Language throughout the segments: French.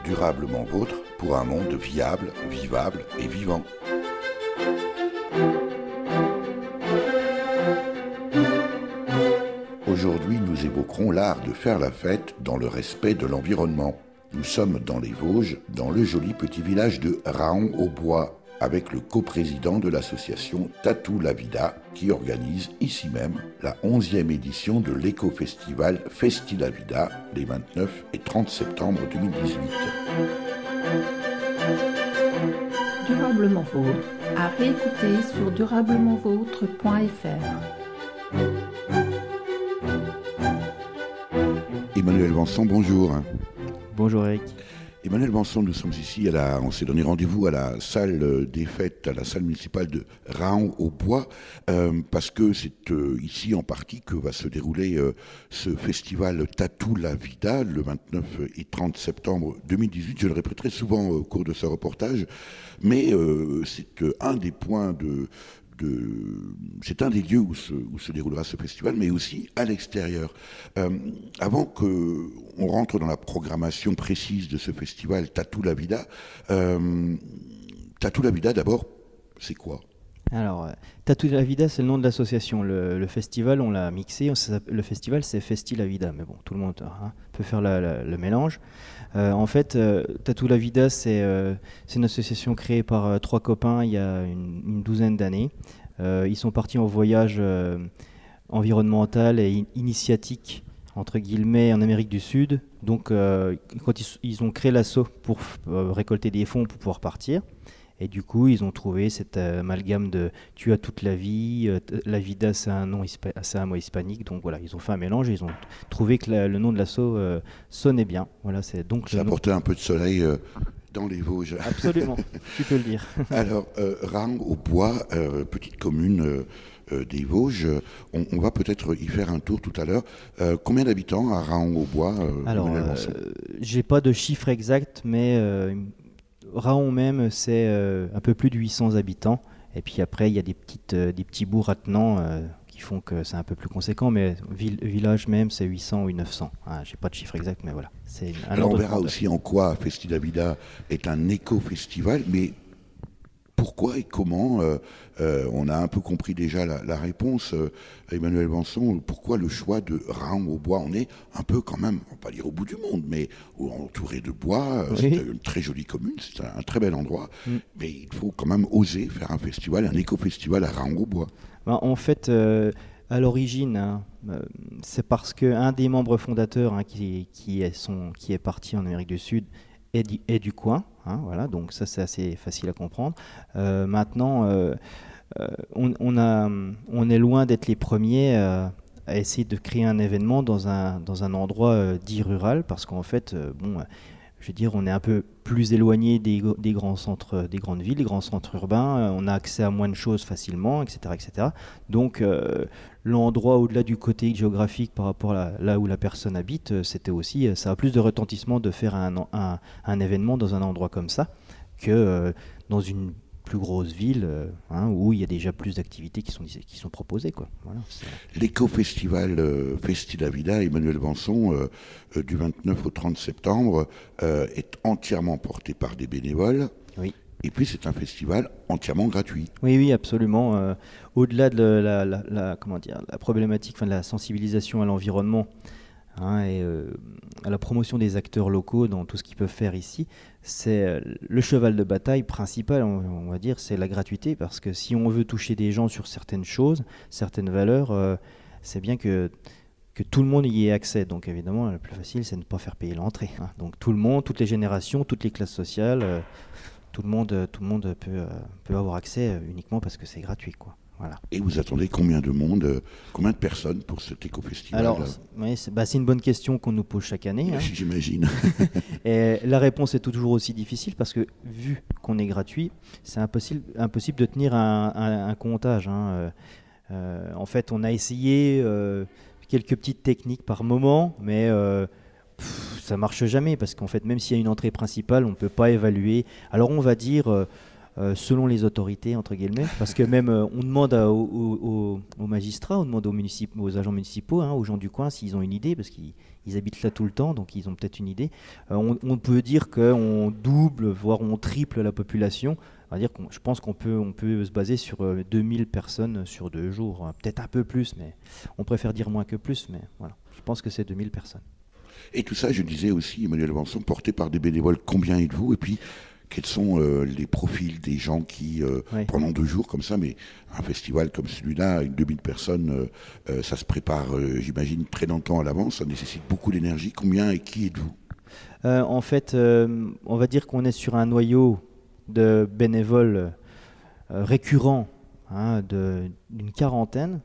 Durablement vôtre pour un monde viable, vivable et vivant. Aujourd'hui, nous évoquerons l'art de faire la fête dans le respect de l'environnement. Nous sommes dans les Vosges, dans le joli petit village de Raon-au-Bois, avec le coprésident de l'association Tatou la Vida, qui organise ici même la 11e édition de l'éco-festival Festi la Vida, les 29 et 30 septembre 2018. Durablement Vôtre, à réécouter sur durablementvôtre.fr. Emmanuel Vanson, bonjour. Bonjour Eric. Emmanuel Vanson, nous sommes ici, on s'est donné rendez-vous à la salle des fêtes, à la salle municipale de Raon-au-Bois, parce que c'est ici en partie que va se dérouler ce festival Tatou la Vida, le 29 et 30 septembre 2018. Je le répéterai souvent au cours de ce reportage, mais c'est un des points c'est un des lieux où se déroulera ce festival, mais aussi à l'extérieur. Avant qu'on rentre dans la programmation précise de ce festival Tatou la Vida, Tatou la Vida d'abord, c'est quoi ? Alors, Tatou la Vida, c'est le nom de l'association. Le festival, on l'a mixé. Le festival, c'est Festi la Vida. Mais bon, tout le monde peut faire le mélange. En fait, Tatou la Vida, c'est une association créée par trois copains il y a une douzaine d'années. Ils sont partis en voyage environnemental et initiatique, entre guillemets, en Amérique du Sud. Donc, quand ils ont créé l'asso pour récolter des fonds pour pouvoir partir. Et du coup, ils ont trouvé cet amalgame de « tu as toute la vie », la vida, c'est un mot hispanique. Donc voilà, ils ont fait un mélange et ils ont trouvé que le nom de l'asso sonnait bien. Voilà, c'est donc ça apportait un peu de soleil dans les Vosges. Absolument, tu peux le dire. Alors, Raon-au-Bois, petite commune des Vosges, on va peut-être y faire un tour tout à l'heure. Combien d'habitants à Raon-au-Bois? Alors, j'ai pas de chiffre exact, mais Raon même, c'est un peu plus de 800 habitants. Et puis après, il y a des petits bourgs attenants qui font que c'est un peu plus conséquent. Mais village même, c'est 800 ou 900. J'ai pas de chiffre exact, mais voilà. Alors on verra aussi en quoi Festi la Vida est un éco-festival, mais pourquoi et comment on a un peu compris déjà la réponse, Emmanuel Vanson. Pourquoi le choix de Raon-au-Bois? On est un peu quand même, on va pas dire au bout du monde, mais entouré de bois. Oui. C'est une très jolie commune, c'est un très bel endroit. Mais il faut quand même oser faire un festival, un éco-festival à Raon-au-Bois. En fait, à l'origine, c'est parce qu'un des membres fondateurs qui est parti en Amérique du Sud est du coin. Voilà, donc ça c'est assez facile à comprendre. Maintenant, on est loin d'être les premiers à essayer de créer un événement dans un endroit dit rural, parce qu'en fait, je veux dire, on est un peu plus éloigné des grands centres, des grandes villes, des grands centres urbains. On a accès à moins de choses facilement, etc., etc. Donc, l'endroit au-delà du côté géographique par rapport à là où la personne habite, c'était aussi, ça a plus de retentissement de faire un événement dans un endroit comme ça que dans une plus grosse ville où il y a déjà plus d'activités qui sont proposées, quoi. Voilà, l'éco-festival Festi la Vida, Emmanuel Vanson, du 29 au 30 septembre, est entièrement porté par des bénévoles. Oui. Et puis c'est un festival entièrement gratuit. Oui, absolument. Au-delà de la problématique, de la sensibilisation à l'environnement, et à la promotion des acteurs locaux dans tout ce qu'ils peuvent faire ici, c'est le cheval de bataille principal, on va dire, c'est la gratuité, parce que si on veut toucher des gens sur certaines choses, certaines valeurs, c'est bien que tout le monde y ait accès. Donc évidemment, le plus facile, c'est de ne pas faire payer l'entrée. Donc tout le monde, toutes les générations, toutes les classes sociales, tout le monde peut avoir accès uniquement parce que c'est gratuit, quoi. Voilà. Et vous attendez combien de personnes pour cet éco-festival? Alors, c'est une bonne question qu'on nous pose chaque année. J'imagine. Et la réponse est toujours aussi difficile parce que, vu qu'on est gratuit, c'est impossible de tenir un comptage. En fait, on a essayé quelques petites techniques par moment, mais ça marche jamais parce qu'en fait, même s'il y a une entrée principale, on ne peut pas évaluer. Alors, on va dire selon les autorités, entre guillemets, parce que même on demande aux magistrats, on demande aux agents municipaux, hein, aux gens du coin s'ils ont une idée, parce qu'ils habitent là tout le temps, donc ils ont peut-être une idée. On peut dire qu'on double, voire on triple la population. On va dire je pense qu'on peut se baser sur 2000 personnes sur 2 jours, hein. Peut-être un peu plus, mais on préfère dire moins que plus, mais voilà, je pense que c'est 2000 personnes. Et tout ça, je disais aussi, Emmanuel Vanson, porté par des bénévoles, combien êtes-vous? Et puis, quels sont les profils des gens qui, pendant 2 jours comme ça, mais un festival comme celui-là, avec 2000 personnes, ça se prépare, j'imagine, très longtemps à l'avance, ça nécessite beaucoup d'énergie. Combien et qui êtes-vous? En fait, on va dire qu'on est sur un noyau de bénévoles récurrents, hein, d'une quarantaine.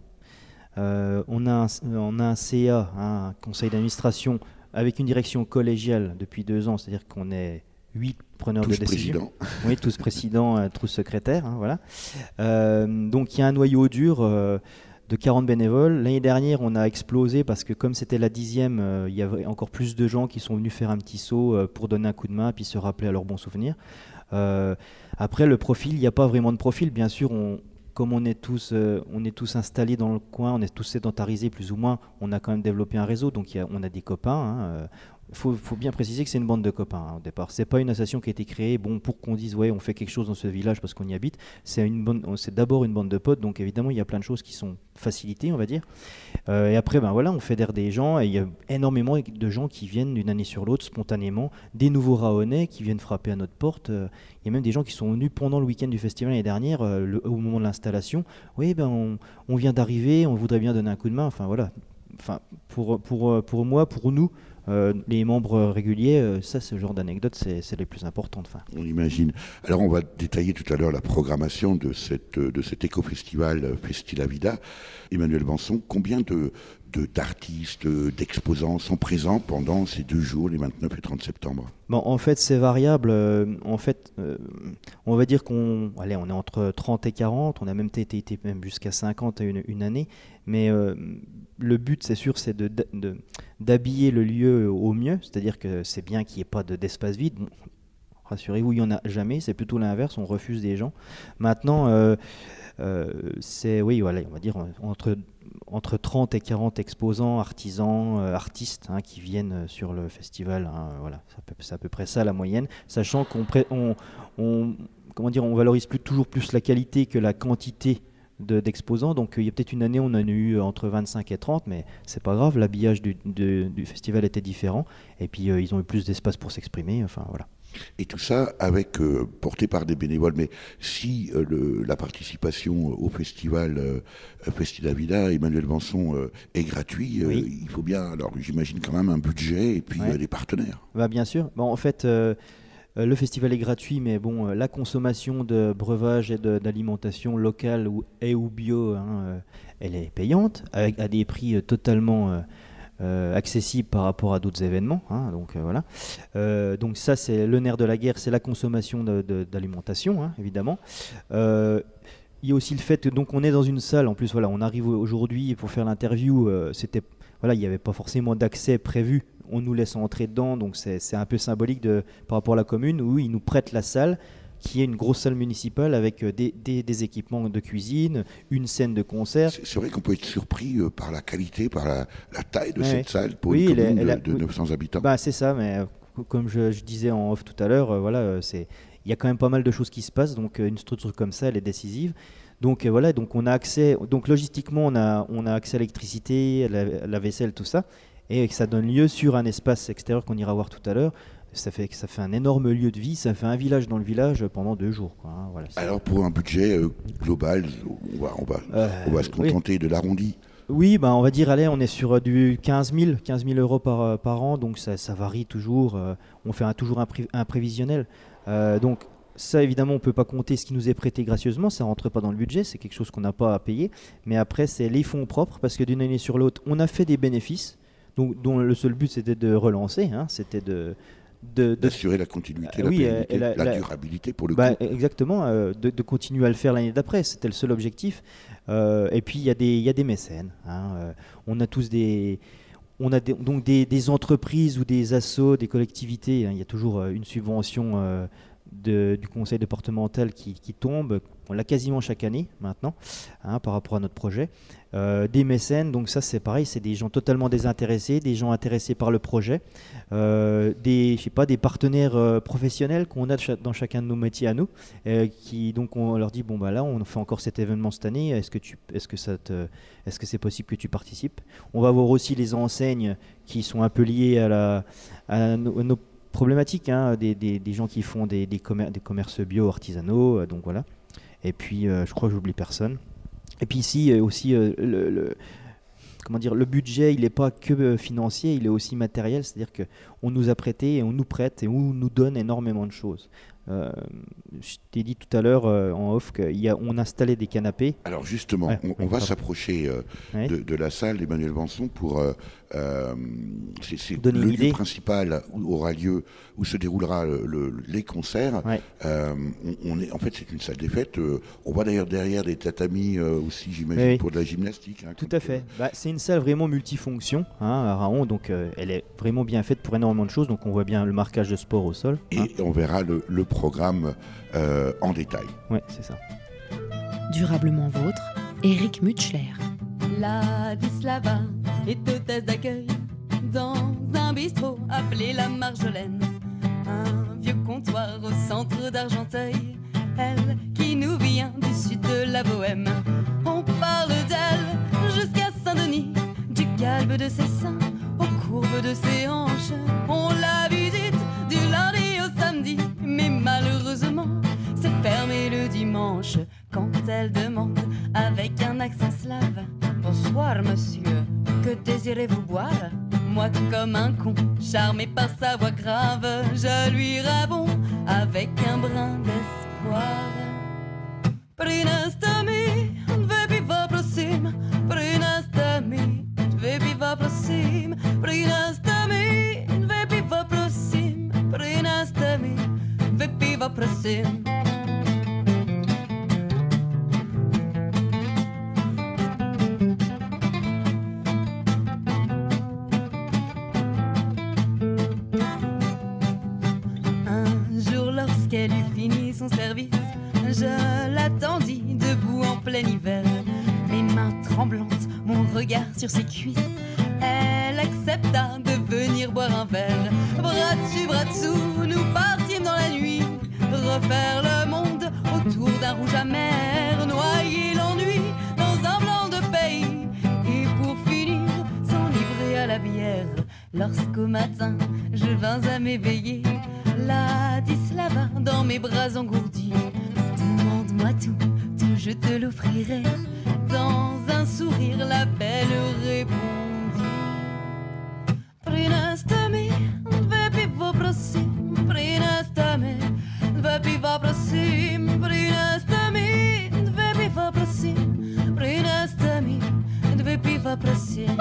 On a un CA, hein, un conseil d'administration, avec une direction collégiale depuis 2 ans, c'est-à-dire qu'on est 8 preneurs tous de décision. Présidents. Oui, tous présidents, tous secrétaires, hein, voilà. Donc il y a un noyau dur de 40 bénévoles. L'année dernière, on a explosé parce que comme c'était la 10e, il y avait encore plus de gens qui sont venus faire un petit saut pour donner un coup de main, puis se rappeler à leurs bons souvenirs. Après, le profil, il n'y a pas vraiment de profil. Bien sûr, comme on est tous installés dans le coin, on est tous sédentarisés plus ou moins, on a quand même développé un réseau, donc on a des copains. Faut bien préciser que c'est une bande de copains, hein, au départ. C'est pas une association qui a été créée pour qu'on dise ouais on fait quelque chose dans ce village parce qu'on y habite. C'est d'abord une bande de potes, donc évidemment il y a plein de choses qui sont facilitées, on va dire. Et après voilà, on fédère des gens et il y a énormément de gens qui viennent d'une année sur l'autre spontanément, des nouveaux Rahonnais qui viennent frapper à notre porte. Il y a même des gens qui sont venus pendant le week-end du festival l'année dernière, au moment de l'installation. Oui, on vient d'arriver, on voudrait bien donner un coup de main. Enfin voilà. Enfin pour moi, pour nous. Les membres réguliers, ça, ce genre d'anecdotes, c'est les plus importantes. Enfin. On imagine. Alors, on va détailler tout à l'heure la programmation de cet éco-festival Festilavida. Emmanuel Vanson, combien d'artistes, d'exposants sont présents pendant ces 2 jours, les 29 et 30 septembre? En fait, c'est variable. On va dire on est entre 30 et 40. On a même été même jusqu'à 50 à une année. Mais le but, c'est sûr, c'est d'habiller le lieu au mieux. C'est-à-dire que c'est bien qu'il n'y ait pas d'espace vide. Bon, rassurez-vous, il n'y en a jamais. C'est plutôt l'inverse. On refuse des gens. Maintenant, oui, voilà, on va dire entre 30 et 40 exposants, artisans, artistes, hein, qui viennent sur le festival. Hein, voilà, c'est à peu près ça la moyenne, sachant on valorise toujours plus la qualité que la quantité d'exposants. Donc il y a peut-être une année on en a eu entre 25 et 30, mais c'est pas grave, l'habillage du festival était différent et puis ils ont eu plus d'espace pour s'exprimer. Enfin voilà. Et tout ça porté par des bénévoles. Mais si la participation au festival Festilavida, Emmanuel Vanson, est gratuit, oui. Il faut bien, alors j'imagine quand même un budget et puis des partenaires. Bien sûr. En fait, le festival est gratuit, mais la consommation de breuvages et d'alimentation locale ou bio, hein, elle est payante, à des prix totalement accessible par rapport à d'autres événements, hein, donc voilà. Donc ça, c'est le nerf de la guerre, c'est la consommation d'alimentation, hein, évidemment. Il y a aussi le fait que donc on est dans une salle. En plus, voilà, on arrive aujourd'hui pour faire l'interview. Il n'y avait pas forcément d'accès prévu. On nous laisse entrer dedans, donc c'est un peu symbolique par rapport à la commune où ils nous prêtent la salle, qui est une grosse salle municipale avec des équipements de cuisine, une scène de concert. C'est vrai qu'on peut être surpris par la qualité, par la taille de cette salle pour une commune de 900 habitants. C'est ça, mais comme je disais en off tout à l'heure, il y a quand même pas mal de choses qui se passent, donc une structure comme ça, elle est décisive. Donc voilà, donc on a accès, donc logistiquement on a accès à l'électricité, la vaisselle, tout ça, et ça donne lieu sur un espace extérieur qu'on ira voir tout à l'heure. Ça fait un énorme lieu de vie, ça fait un village dans le village pendant 2 jours. Quoi, hein, voilà, alors pour un budget global, on va se contenter de l'arrondi. Oui, on va dire, allez, on est sur du 15 000 euros par an, donc ça varie toujours. On fait toujours un prévisionnel. Donc ça, évidemment, on ne peut pas compter ce qui nous est prêté gracieusement, ça ne rentre pas dans le budget, c'est quelque chose qu'on n'a pas à payer. Mais après, c'est les fonds propres, parce que d'une année sur l'autre, on a fait des bénéfices, dont le seul but, c'était de relancer, hein, c'était d'assurer la continuité, la pérennité, la durabilité pour le coup. Exactement, de continuer à le faire l'année d'après, c'était le seul objectif. Et puis il y a des mécènes. Hein, on a tous des entreprises ou des assos, des collectivités. Hein, il y a toujours une subvention du conseil départemental qui tombe. On l'a quasiment chaque année maintenant, par rapport à notre projet. Des mécènes, donc ça c'est pareil, c'est des gens totalement désintéressés, des gens intéressés par le projet, des partenaires professionnels qu'on a dans chacun de nos métiers à nous, qui donc on leur dit bon bah là on fait encore cet événement cette année, est-ce que c'est possible que tu participes? On va voir aussi les enseignes qui sont un peu liées à nos problématiques, des gens qui font des commerces bio artisanaux, donc voilà. Et puis, je crois que j'oublie personne. Et puis ici, aussi, le budget, il n'est pas que financier, il est aussi matériel. C'est-à-dire qu'on nous a prêté et on nous prête et on nous donne énormément de choses. Je t'ai dit tout à l'heure en off qu'on installait des canapés. Alors justement, on va s'approcher de la salle d'Emmanuel Vanson pour... c'est le lieu principal où aura lieu, où se déroulera les concerts. Ouais. En fait, c'est une salle des fêtes. On voit d'ailleurs derrière des tatamis aussi, j'imagine, pour de la gymnastique. Tout à fait. C'est une salle vraiment multifonction à Raon, donc elle est vraiment bien faite pour énormément de choses. Donc on voit bien le marquage de sport au sol. Et on verra le programme en détail. Oui, c'est ça. Durablement vôtre, Éric Mutschler. Ladislava est hôtesse d'accueil dans un bistrot appelé la Marjolaine. Un vieux comptoir au centre d'Argenteuil, elle qui nous vient du sud de la Bohème. On parle d'elle jusqu'à Saint-Denis, du calme de ses seins aux courbes de ses hanches. On la visite du lundi au samedi, mais malheureusement c'est fermé le dimanche. Quand elle demande avec un accent slave: bonsoir monsieur, que désirez-vous boire? Moi comme un con, charmé par sa voix grave, je lui réponds avec un brin d'espoir. Prinastami, vypiva prosím, Prinastami, vypiva prosím, Prinastami, vypiva prosím, Prinastami, vypiva prosím. Lorsqu'elle eut fini son service, je l'attendis debout en plein hiver, mes mains tremblantes, mon regard sur ses cuisses. Elle accepta de venir boire un verre. Bras dessous, nous partîmes dans la nuit, refaire le monde autour d'un rouge amer, noyer l'ennui dans un blanc de pays, et pour finir, s'enivrer à la bière. Lorsqu'au matin, je vins à m'éveiller, Ladislava dans mes bras engourdis. Demande-moi tout, je te l'offrirai. Dans un sourire, la belle répondit: Prinastami, vypiva prosím, Prinastami, vypiva prosím, Prinastami, vypiva prosím, Prinastami, vypiva prosím.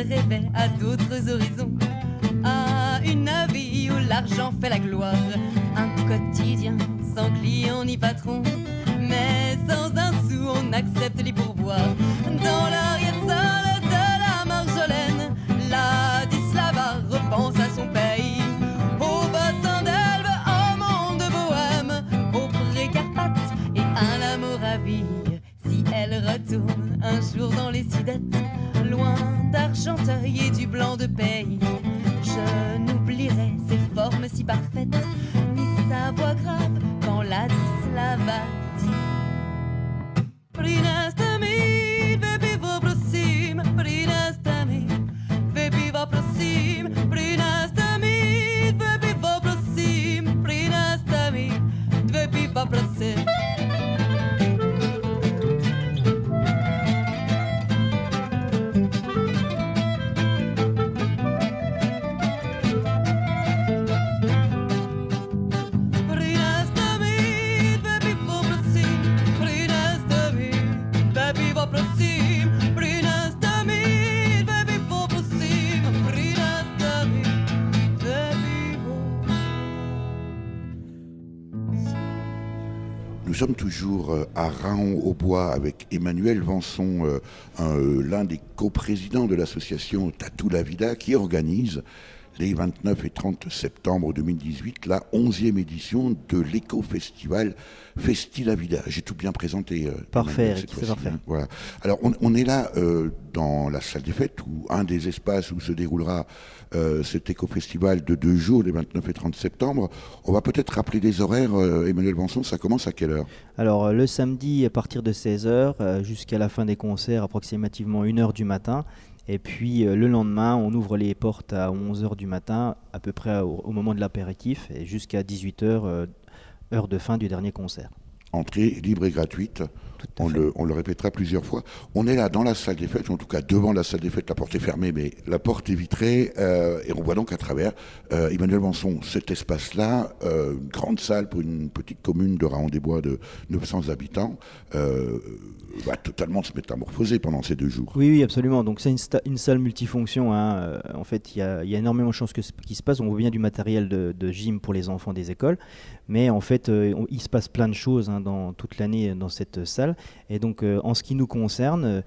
Rêvait à d'autres horizons, à une vie où l'argent fait la gloire, un quotidien sans client ni patron, mais sans un sou on accepte les pourboires. Dans l'arrière-salle de la Marjolaine, Ladislava repense à son pays, au bassin d'Elbe, au monde de Bohème, au Pré-Carpates et à la Moravie. Si elle retourne un jour dans les Sudètes, loin d'Argenteuil et du blanc de pays, je n'oublierai ses formes si parfaites, ni sa voix grave quand Ladislava dit: Prinastami, vypiva prosím, Prinastami, vypiva prosím, Prinastami, vypiva prosím, Prinastami, vypiva prosím. Prinastami, vypiva prosím, Nous sommes toujours à Raon-au-Bois avec Emmanuel Vanson, l'un des coprésidents de l'association Tatou la Vida, qui organise les 29 et 30 septembre 2018 la 11e édition de l'éco-festival Festi la Vida. J'ai tout bien présenté. Parfait, Eric, c'est parfait. Hein, voilà. Alors on est là dans la salle des fêtes, où un des espaces où se déroulera cet éco-festival de 2 jours, les 29 et 30 septembre. On va peut-être rappeler les horaires, Emmanuel Vanson, ça commence à quelle heure? Alors le samedi à partir de 16h jusqu'à la fin des concerts, approximativement 1h du matin. Et puis le lendemain, on ouvre les portes à 11h du matin, à peu près au moment de l'apéritif, et jusqu'à 18h, heure de fin du dernier concert. Entrée libre et gratuite, on le répétera plusieurs fois. On est là dans la salle des fêtes, en tout cas devant la salle des fêtes, la porte est fermée, mais la porte est vitrée, et on voit donc à travers. Emmanuel Vanson, cet espace-là, une grande salle pour une petite commune de Raon-des-Bois de 900 habitants, va totalement se métamorphoser pendant ces 2 jours. Oui, absolument. Donc c'est une salle multifonction. Hein. En fait, il y a énormément de choses qui se passent. On voit bien du matériel de gym pour les enfants des écoles, mais en fait, il se passe plein de choses dans toute l'année dans cette salle. Et donc, en ce qui nous concerne,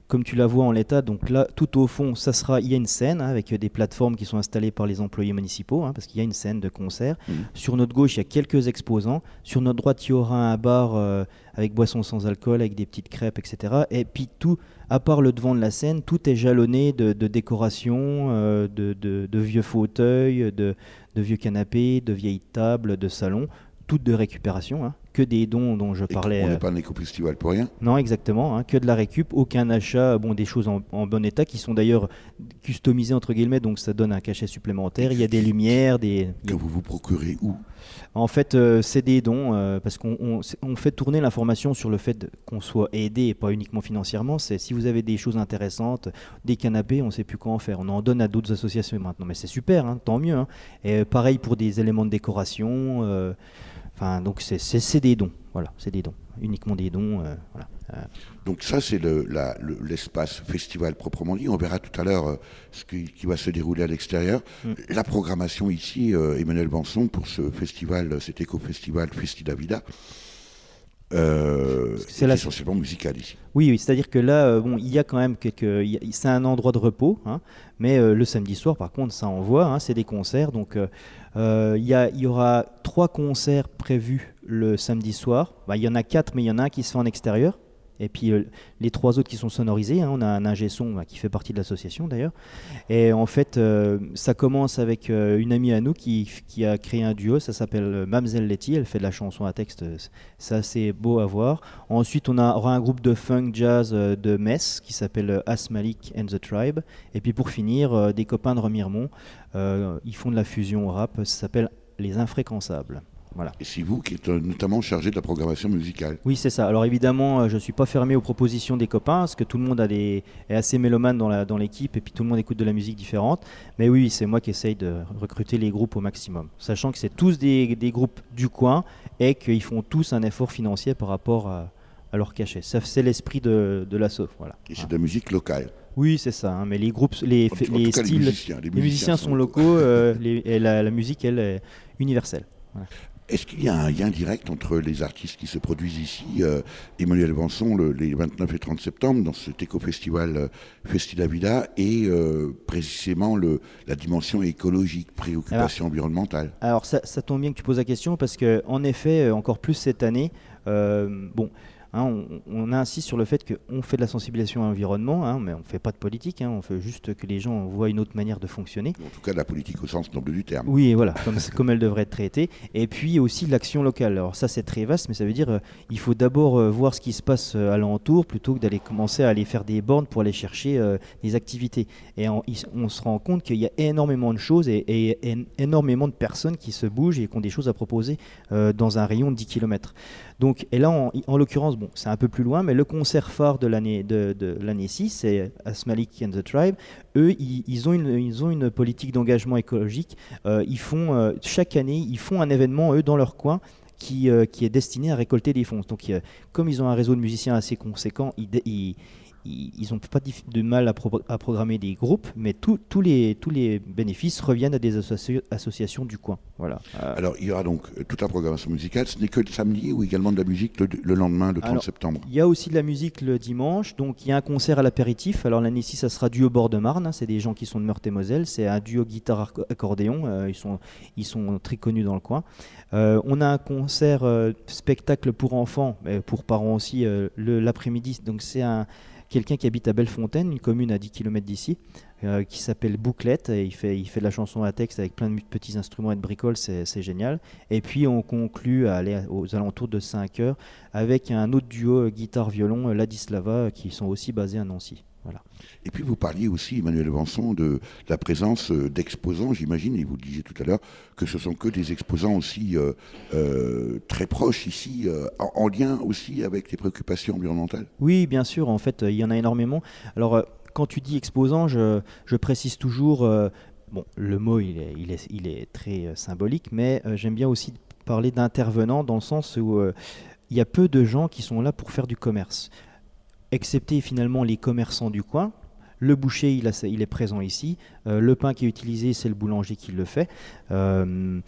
comme tu la vois en l'état, donc là, tout au fond, il y a une scène avec des plateformes qui sont installées par les employés municipaux, parce qu'il y a une scène de concert. Sur notre gauche, il y a quelques exposants. Sur notre droite, il y aura un bar avec boissons sans alcool, avec des petites crêpes, etc. Et puis tout, à part le devant de la scène, tout est jalonné de décorations, de vieux fauteuils, de vieux canapés, de vieilles tables, de salons, toutes de récupération, que des dons dont je parlais. On n'est pas un éco-festival pour rien. Non, exactement, que de la récup, aucun achat, des choses en bon état qui sont d'ailleurs customisées entre guillemets, donc ça donne un cachet supplémentaire. Il y a des lumières, que vous vous procurez où? En fait, c'est des dons parce qu'on fait tourner l'information sur le fait qu'on soit aidé et pas uniquement financièrement. C'est si vous avez des choses intéressantes, des canapés, on ne sait plus quoi en faire. On en donne à d'autres associations maintenant, mais c'est super, tant mieux. Et pareil pour des éléments de décoration. Donc c'est des dons, voilà, c'est des dons, uniquement des dons, voilà. Donc ça c'est l'espace festival proprement dit. On verra tout à l'heure ce qui va se dérouler à l'extérieur. La programmation ici, Emmanuel Vanson, pour ce festival, cet éco-festival Festi la Vida, c'est essentiellement musical ici. Oui, c'est-à-dire que là, il y a quand même c'est un endroit de repos, mais le samedi soir, par contre, ça envoie, c'est des concerts. Donc, il y aura 3 concerts prévus le samedi soir. Il y en a 4, mais il y en a un qui se fait en extérieur. Et puis les 3 autres qui sont sonorisés, on a un ingé son qui fait partie de l'association d'ailleurs. Et en fait, ça commence avec une amie à nous qui a créé un duo, ça s'appelle Mamzelle Letty, elle fait de la chanson à texte, c'est assez beau à voir. Ensuite, on aura un groupe de funk jazz de Metz qui s'appelle Asmalik and the Tribe. Et puis pour finir, des copains de Remiremont, ils font de la fusion au rap, ça s'appelle Les Infréquençables. Voilà. Et c'est vous qui êtes notamment chargé de la programmation musicale. Oui, c'est ça. Alors évidemment, je ne suis pas fermé aux propositions des copains, parce que tout le monde est assez mélomane dans l'équipe, et puis tout le monde écoute de la musique différente. Mais oui, c'est moi qui essaye de recruter les groupes au maximum, sachant que c'est tous des groupes du coin, et qu'ils font tous un effort financier par rapport à leur cachet. Ça, c'est l'esprit de l'asso. Voilà. Et c'est de la musique locale. Oui, c'est ça. Mais les groupes, les styles, les musiciens sont locaux, et la musique, elle, est universelle. Voilà. Est-ce qu'il y a un lien direct entre les artistes qui se produisent ici, Emmanuel Vanson, les 29 et 30 septembre, dans cet éco-festival Festi la Vida, et précisément la dimension écologique, préoccupation environnementale? Alors ça tombe bien que tu poses la question, parce qu'en effet, encore plus cette année, on insiste sur le fait qu'on fait de la sensibilisation à l'environnement, mais on ne fait pas de politique, on fait juste que les gens voient une autre manière de fonctionner. En tout cas, de la politique au sens noble du terme. Oui, voilà, comme elle devrait être traitée. Et puis aussi l'action locale. Alors ça, c'est très vaste, mais ça veut dire il faut d'abord voir ce qui se passe alentour, plutôt que d'aller commencer à aller faire des bornes pour aller chercher des activités. Et on se rend compte qu'il y a énormément de choses et énormément de personnes qui se bougent et qui ont des choses à proposer dans un rayon de 10 km. Donc, et là, en l'occurrence, c'est un peu plus loin, mais le concert phare de l'année-ci, c'est Asmalik and the Tribe. Eux, ils ont une politique d'engagement écologique. Chaque année, ils font un événement, eux, dans leur coin, qui est destiné à récolter des fonds. Donc, comme ils ont un réseau de musiciens assez conséquent, ils n'ont pas de mal à programmer des groupes, mais tous les bénéfices reviennent à des associations du coin. Voilà. Alors, il y aura donc toute la programmation musicale. Ce n'est que le samedi ou également de la musique le lendemain, le 30 septembre? Il y a aussi de la musique le dimanche. Donc, il y a un concert à l'apéritif. Alors, l'année-ci, ça sera Duo Bord de Marne. C'est des gens qui sont de Meurthe-et-Moselle. C'est un duo guitare-accordéon. Ils sont très connus dans le coin. On a un concert spectacle pour enfants, mais pour parents aussi, l'après-midi. Donc, c'est quelqu'un qui habite à Bellefontaine, une commune à 10 km d'ici, qui s'appelle Bouclette. Et il fait de la chanson à texte avec plein de petits instruments et de bricoles, c'est génial. Et puis on conclut à aller aux alentours de 5 heures avec un autre duo guitare-violon, Ladislava, qui sont aussi basés à Nancy. Voilà. Et puis vous parliez aussi, Emmanuel Vanson, de la présence d'exposants, j'imagine, et vous le disiez tout à l'heure, que ce sont que des exposants aussi très proches ici, en lien aussi avec les préoccupations environnementales. Oui, bien sûr, en fait, il y en a énormément. Alors, quand tu dis exposant, je précise toujours, bon, le mot il est très symbolique, mais j'aime bien aussi parler d'intervenants dans le sens où il y a peu de gens qui sont là pour faire du commerce. Excepté finalement les commerçants du coin. Le boucher, il est présent ici. Le pain qui est utilisé, c'est le boulanger qui le fait. On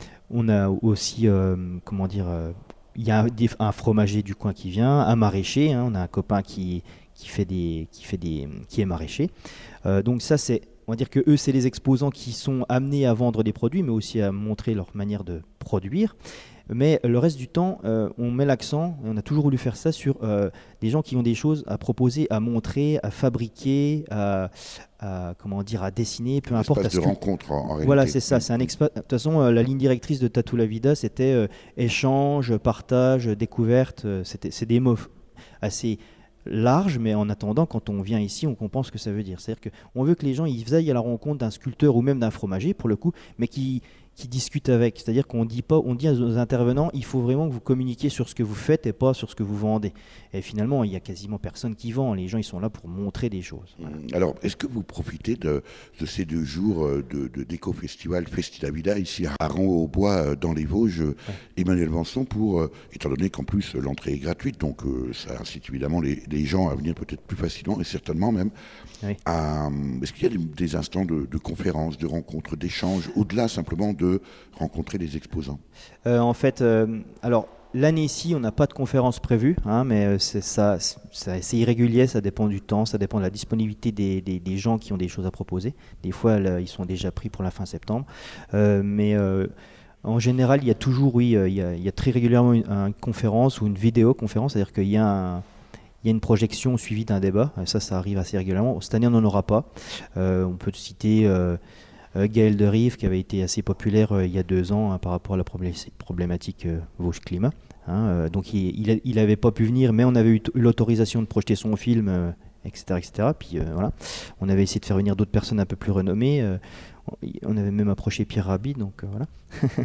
a aussi, il y a un fromager du coin qui vient, un maraîcher. Hein, on a un copain qui est maraîcher. Donc ça, on va dire que eux, c'est les exposants qui sont amenés à vendre des produits, mais aussi à montrer leur manière de produire. Mais le reste du temps, on met l'accent, et on a toujours voulu faire ça, sur des gens qui ont des choses à proposer, à montrer, à fabriquer, à dessiner, peu importe. Un espace de rencontre en réalité. Voilà, c'est ça. De toute façon, la ligne directrice de Tattoo La Vida, c'était échange, partage, découverte. C'est des mots assez larges, mais en attendant, quand on vient ici, on comprend ce que ça veut dire. C'est-à-dire qu'on veut que les gens ils aillent à la rencontre d'un sculpteur ou même d'un fromager, pour le coup, mais qui discutent avec. C'est-à-dire qu'on dit aux intervenants, il faut vraiment que vous communiquiez sur ce que vous faites et pas sur ce que vous vendez. Et finalement, il n'y a quasiment personne qui vend. Les gens, ils sont là pour montrer des choses. Voilà. Alors, est-ce que vous profitez de ces 2 jours d'éco-festival Festi La Vida ici à Raon-au-Bois dans les Vosges, ouais. Emmanuel Vanson, étant donné qu'en plus l'entrée est gratuite, donc ça incite évidemment les gens à venir peut-être plus facilement et certainement même. Oui. Est-ce qu'il y a des instants de conférences, de rencontres, d'échanges, au-delà simplement de rencontrer les exposants? En fait, alors l'année-ci, on n'a pas de conférence prévue, hein, mais c'est irrégulier, ça dépend du temps, ça dépend de la disponibilité des gens qui ont des choses à proposer. Des fois, ils sont déjà pris pour la fin septembre, mais en général, il y a toujours, il y a très régulièrement une conférence ou une vidéoconférence, c'est-à-dire qu'il y a une projection suivie d'un débat. Ça arrive assez régulièrement. Cette année, on n'en aura pas. On peut citer Gaël de Rive, qui avait été assez populaire il y a 2 ans hein, par rapport à la problématique Vosges Climat. Hein, donc il n'avait pas pu venir, mais on avait eu l'autorisation de projeter son film, etc. etc. Puis voilà, on avait essayé de faire venir d'autres personnes un peu plus renommées. On avait même approché Pierre Rabhi, donc voilà.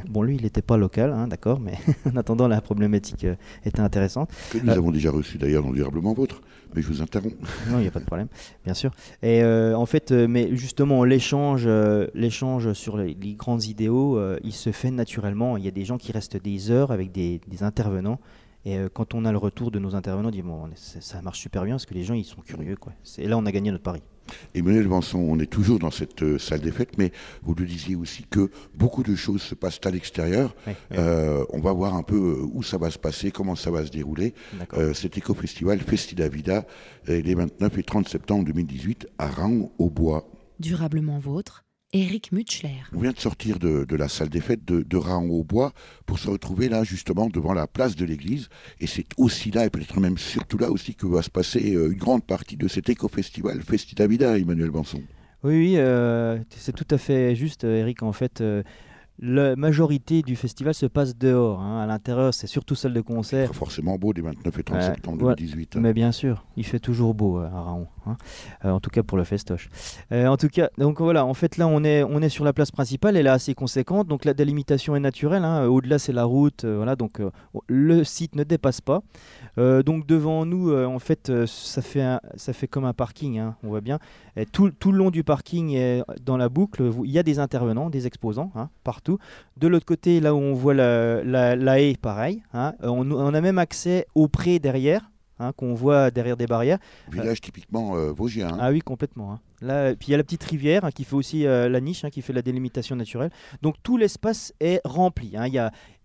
Bon, lui, il n'était pas local, hein, d'accord, mais en attendant, la problématique était intéressante. Que nous avons déjà reçu d'ailleurs dans Durablement Vôtre, mais je vous interromps. Non, il n'y a pas de problème, bien sûr. Et en fait, mais justement, l'échange sur les grands idéaux, il se fait naturellement. Il y a des gens qui restent des heures avec des intervenants. Et quand on a le retour de nos intervenants, on dit bon, ça marche super bien parce que les gens ils sont curieux, quoi. Et là, on a gagné notre pari. Emmanuel Vanson, on est toujours dans cette salle des fêtes, mais vous le disiez aussi que beaucoup de choses se passent à l'extérieur. Oui, oui. On va voir un peu où ça va se passer, comment ça va se dérouler. Cet éco-festival Festi La Vida, les 29 et 30 septembre 2018 à Raon-au-Bois. Durablement Vôtre, Éric Mutschler. On vient de sortir de la salle des fêtes de Raon-au-Bois pour se retrouver là justement devant la place de l'église, et c'est aussi là et peut-être même surtout là aussi que va se passer une grande partie de cet éco-festival Festi La Vida, Emmanuel Vanson. Oui, c'est tout à fait juste, Éric. En fait, la majorité du festival se passe dehors. Hein. À l'intérieur, c'est surtout salle de concert. C'est forcément beau les 29 et 30 septembre 2018. Mais bien sûr, il fait toujours beau à Raon. Hein. En tout cas pour le festoche. En tout cas, donc voilà, en fait là on est sur la place principale, elle est assez conséquente, donc la délimitation est naturelle. Hein. Au-delà c'est la route, voilà, donc le site ne dépasse pas. Donc devant nous, en fait, ça fait comme un parking, hein, on voit bien. Et tout le long du parking, dans la boucle, il y a des intervenants, des exposants, hein, partout. De l'autre côté, là où on voit la haie, pareil. Hein, on a même accès au pré derrière. qu'on voit derrière des barrières. Village typiquement vosgien. Ah oui, complètement. Là, puis il y a la petite rivière qui fait aussi la niche, qui fait la délimitation naturelle. Donc tout l'espace est rempli.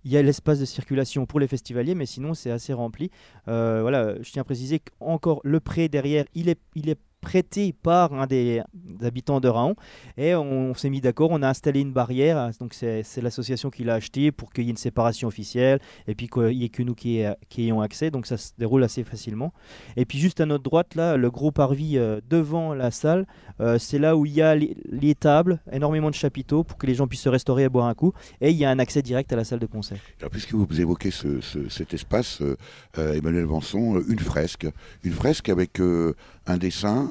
Il y a l'espace de circulation pour les festivaliers, mais sinon c'est assez rempli. Voilà, je tiens à préciser qu'encore le pré derrière, il est prêté par un des habitants de Raon, et on s'est mis d'accord, on a installé une barrière, donc c'est l'association qui l'a acheté pour qu'il y ait une séparation officielle, et puis qu'il n'y ait que nous qui ayons accès, donc ça se déroule assez facilement. Et puis juste à notre droite, là, le gros parvis devant la salle, c'est là où il y a les tables, énormément de chapiteaux pour que les gens puissent se restaurer et boire un coup, et il y a un accès direct à la salle de concert. Alors, puisque vous évoquez cet espace, Emmanuel Vanson, une fresque avec un dessin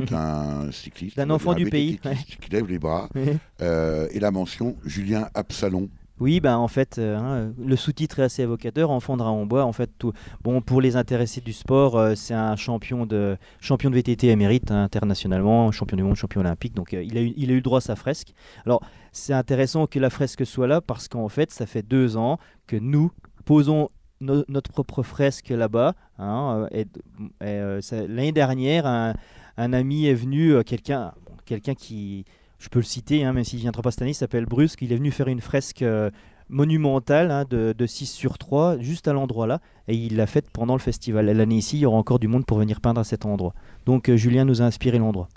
d'un cycliste, d'un enfant du pays, qui lève les bras, et la mention Julien Absalon. Oui, en fait, le sous-titre est assez évocateur. Enfant de Raon-Bois, en fait, pour les intéressés du sport, c'est un champion de VTT émérite internationalement, champion du monde, champion olympique. Donc, il a eu droit à sa fresque. Alors, c'est intéressant que la fresque soit là parce qu'en fait, ça fait 2 ans que nous posons notre propre fresque là-bas. L'année dernière, un ami est venu, quelqu'un qui, je peux le citer, même s'il ne viendra pas cette année, il s'appelle Brusque, il est venu faire une fresque monumentale de 6/3 juste à l'endroit là, et il l'a faite pendant le festival. Et l'année ici, il y aura encore du monde pour venir peindre à cet endroit. Donc Julien nous a inspiré l'endroit.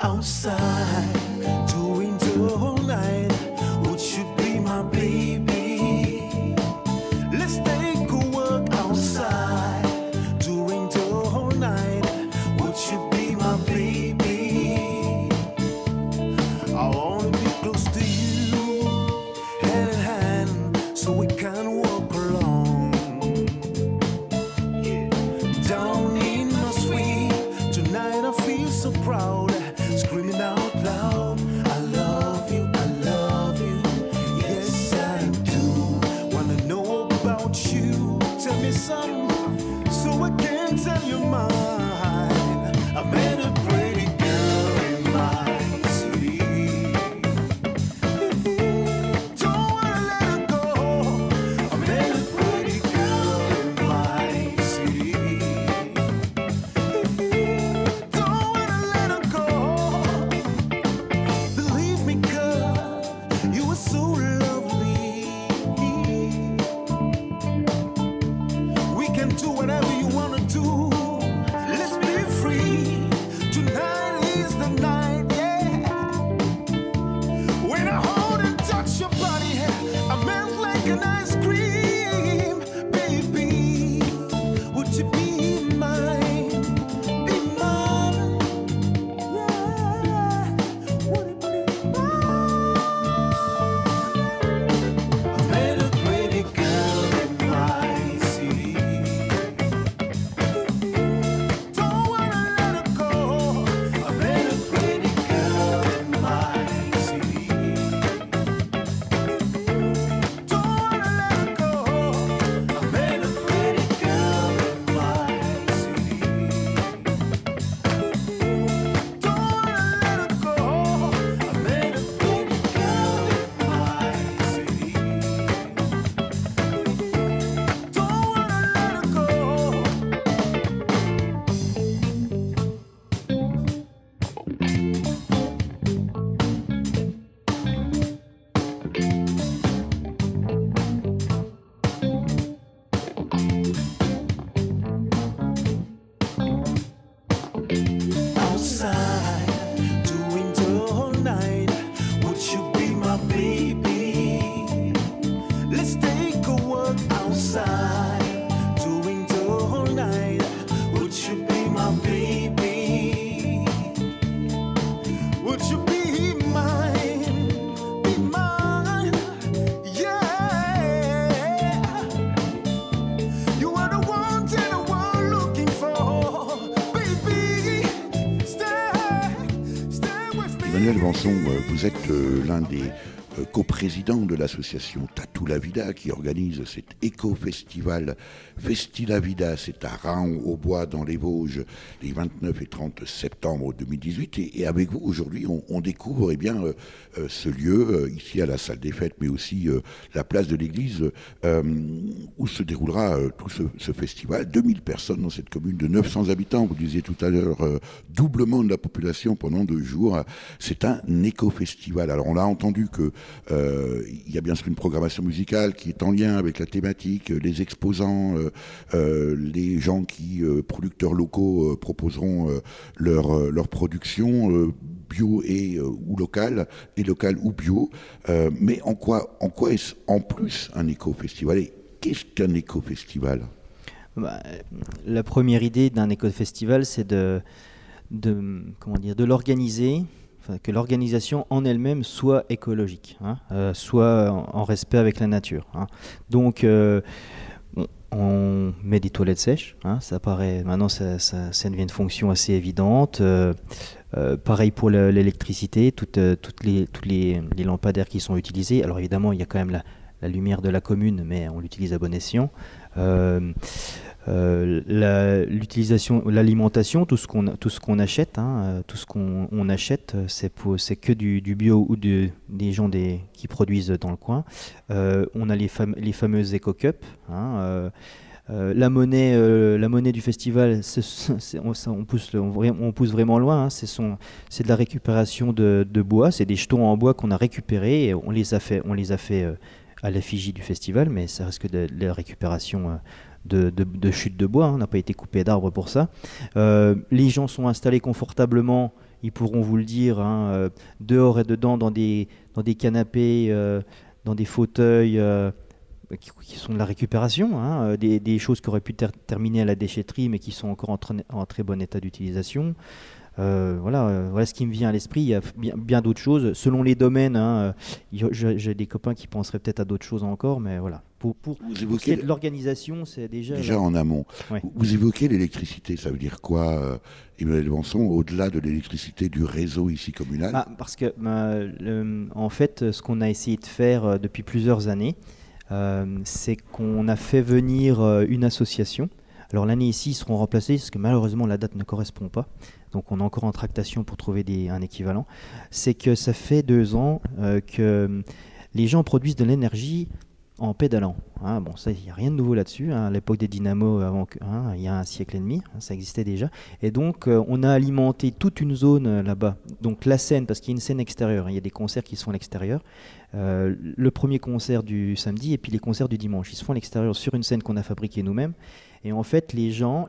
Emmanuel Vanson, vous êtes l'un des coprésident de l'association Tattoo La Vida qui organise cet éco-festival Festi-La Vida. C'est à Raon-au-Bois dans les Vosges les 29 et 30 septembre 2018. Et avec vous aujourd'hui, on découvre ce lieu ici à la salle des fêtes, mais aussi la place de l'église où se déroulera tout ce festival. 2000 personnes dans cette commune de 900 habitants. Vous disiez tout à l'heure, doublement de la population pendant 2 jours. C'est un éco-festival. Alors on a entendu que il y a bien sûr une programmation musicale qui est en lien avec la thématique, les exposants, les gens qui, producteurs locaux, proposeront leur production bio ou locale, et locale ou bio. Mais en quoi est-ce en plus un éco-festival? Et qu'est-ce qu'un éco-festival? La première idée d'un éco-festival, c'est de l'organiser, que l'organisation en elle-même soit écologique, soit en respect avec la nature. Donc, on met des toilettes sèches, ça paraît, maintenant ça devient une fonction assez évidente. Pareil pour l'électricité, toutes les lampadaires qui sont utilisés. Alors évidemment, il y a quand même la lumière de la commune, mais on l'utilise à bon escient. L'utilisation, l'alimentation, tout ce qu'on achète, tout ce qu'on achète, c'est que du bio ou des gens qui produisent dans le coin. On a les fameuses éco-cups. La monnaie du festival, on pousse vraiment loin. C'est de la récupération de bois, c'est des jetons en bois qu'on a récupérés. Et on les a fait à l'effigie du festival, mais ça reste que de la récupération de chutes de bois, on n'a pas été coupé d'arbres pour ça. Les gens sont installés confortablement, ils pourront vous le dire, dehors et dedans, dans des canapés, dans des fauteuils qui sont de la récupération, des choses qui auraient pu terminer à la déchetterie, mais qui sont encore en très bon état d'utilisation. Voilà ce qui me vient à l'esprit. Il y a bien d'autres choses. Selon les domaines, j'ai des copains qui penseraient peut-être à d'autres choses encore, mais voilà. Pour ce qui est de l'organisation, c'est déjà en amont. Ouais. Vous évoquez l'électricité, ça veut dire quoi, Emmanuel Vanson, au-delà de l'électricité du réseau ici communal? Parce que, en fait, ce qu'on a essayé de faire depuis plusieurs années, c'est qu'on a fait venir une association. Alors l'année ici, ils seront remplacés parce que malheureusement la date ne correspond pas. Donc on est encore en tractation pour trouver un équivalent. C'est que ça fait 2 ans que les gens produisent de l'énergie en pédalant. Bon, ça, il n'y a rien de nouveau là-dessus. À l'époque des dynamos, il y a 1 siècle et demi, ça existait déjà. Et donc on a alimenté toute une zone là-bas. Donc la scène, parce qu'il y a une scène extérieure, il y a des concerts qui se font à l'extérieur. Le premier concert du samedi et puis les concerts du dimanche, ils se font à l'extérieur sur une scène qu'on a fabriquée nous-mêmes. Et en fait, les gens,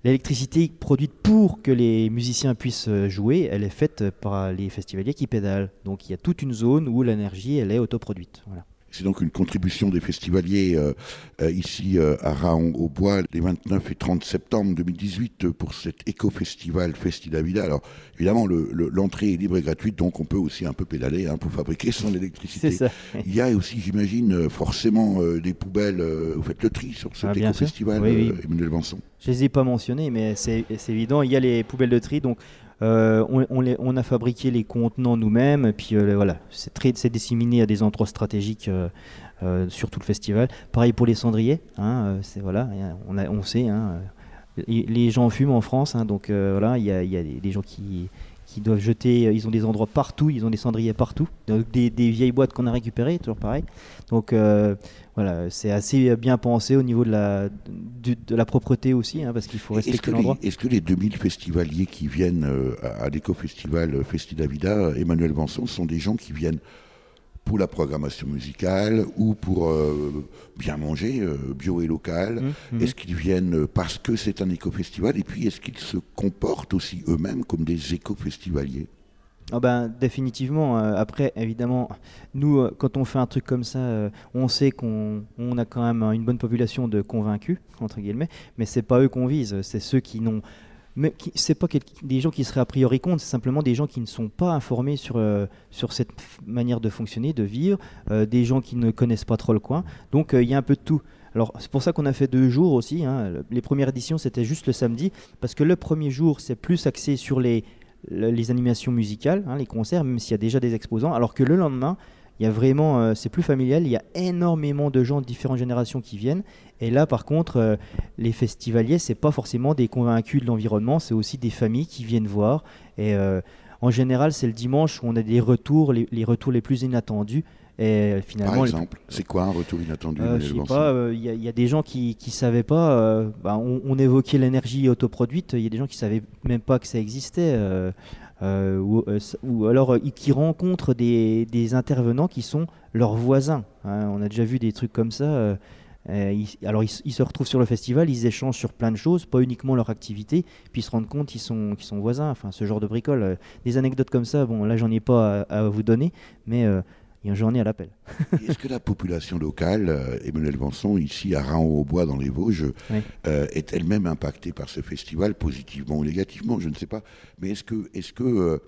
l'électricité produite pour que les musiciens puissent jouer, elle est faite par les festivaliers qui pédalent. Donc il y a toute une zone où l'énergie, elle est autoproduite. Voilà. C'est donc une contribution des festivaliers ici à Raon-au-Bois les 29 et 30 septembre 2018 pour cet éco-festival Festi-La Vida. Alors évidemment, l'entrée est libre et gratuite, donc on peut aussi un peu pédaler pour fabriquer son électricité. C'est ça. Il y a aussi, j'imagine, forcément des poubelles. Vous faites le tri sur cet éco-festival, oui. Emmanuel Vanson? Je ne les ai pas mentionnés, mais c'est évident. Il y a les poubelles de tri, donc on a fabriqué les contenants nous-mêmes, et puis voilà, c'est disséminé à des endroits stratégiques sur tout le festival. Pareil pour les cendriers, on sait, les gens fument en France, donc voilà, il y a des gens qui doivent jeter, ils ont des endroits partout, ils ont des cendriers partout, donc des vieilles boîtes qu'on a récupérées, toujours pareil. Donc voilà, c'est assez bien pensé au niveau de la propreté aussi, parce qu'il faut respecter l'endroit. Est-ce que les 2000 festivaliers qui viennent à l'éco-festival Festi-La Vida, Emmanuel Vanson, sont des gens qui viennent pour la programmation musicale ou pour bien manger, bio et local? Est-ce qu'ils viennent parce que c'est un éco-festival? Et puis, est-ce qu'ils se comportent aussi eux-mêmes comme des éco-festivaliers? Définitivement. Après, évidemment, nous, quand on fait un truc comme ça, on sait qu'on a quand même une bonne population de convaincus, entre guillemets, mais c'est pas eux qu'on vise, c'est ceux qui n'ont... Mais c'est pas des gens qui seraient a priori contre, c'est simplement des gens qui ne sont pas informés sur cette manière de fonctionner, de vivre, des gens qui ne connaissent pas trop le coin. Donc il y a un peu de tout. Alors c'est pour ça qu'on a fait 2 jours aussi. Les premières éditions c'était juste le samedi, parce que le premier jour c'est plus axé sur les animations musicales, les concerts, même s'il y a déjà des exposants, alors que le lendemain, il y a vraiment, c'est plus familial, il y a énormément de gens de différentes générations qui viennent. Et là, par contre, les festivaliers, c'est pas forcément des convaincus de l'environnement, c'est aussi des familles qui viennent voir. Et en général, c'est le dimanche où on a des retours, les retours les plus inattendus. Et finalement, par exemple, c'est quoi un retour inattendu? Je sais pas, il y a des gens qui savaient pas, on évoquait l'énergie autoproduite, il y a des gens qui savaient même pas que ça existait. Ou alors qui rencontrent des intervenants qui sont leurs voisins. On a déjà vu des trucs comme ça. Ils se retrouvent sur le festival, ils échangent sur plein de choses, pas uniquement leur activité, puis ils se rendent compte qu'ils sont voisins. Enfin, ce genre de bricole. Des anecdotes comme ça, bon, là, j'en ai pas à vous donner, mais j'en ai à l'appel. Est-ce que la population locale, Emmanuel Vanson, ici à Raon-au-Bois dans les Vosges, Oui. est elle-même impactée par ce festival, positivement ou négativement, je ne sais pas. Mais est-ce que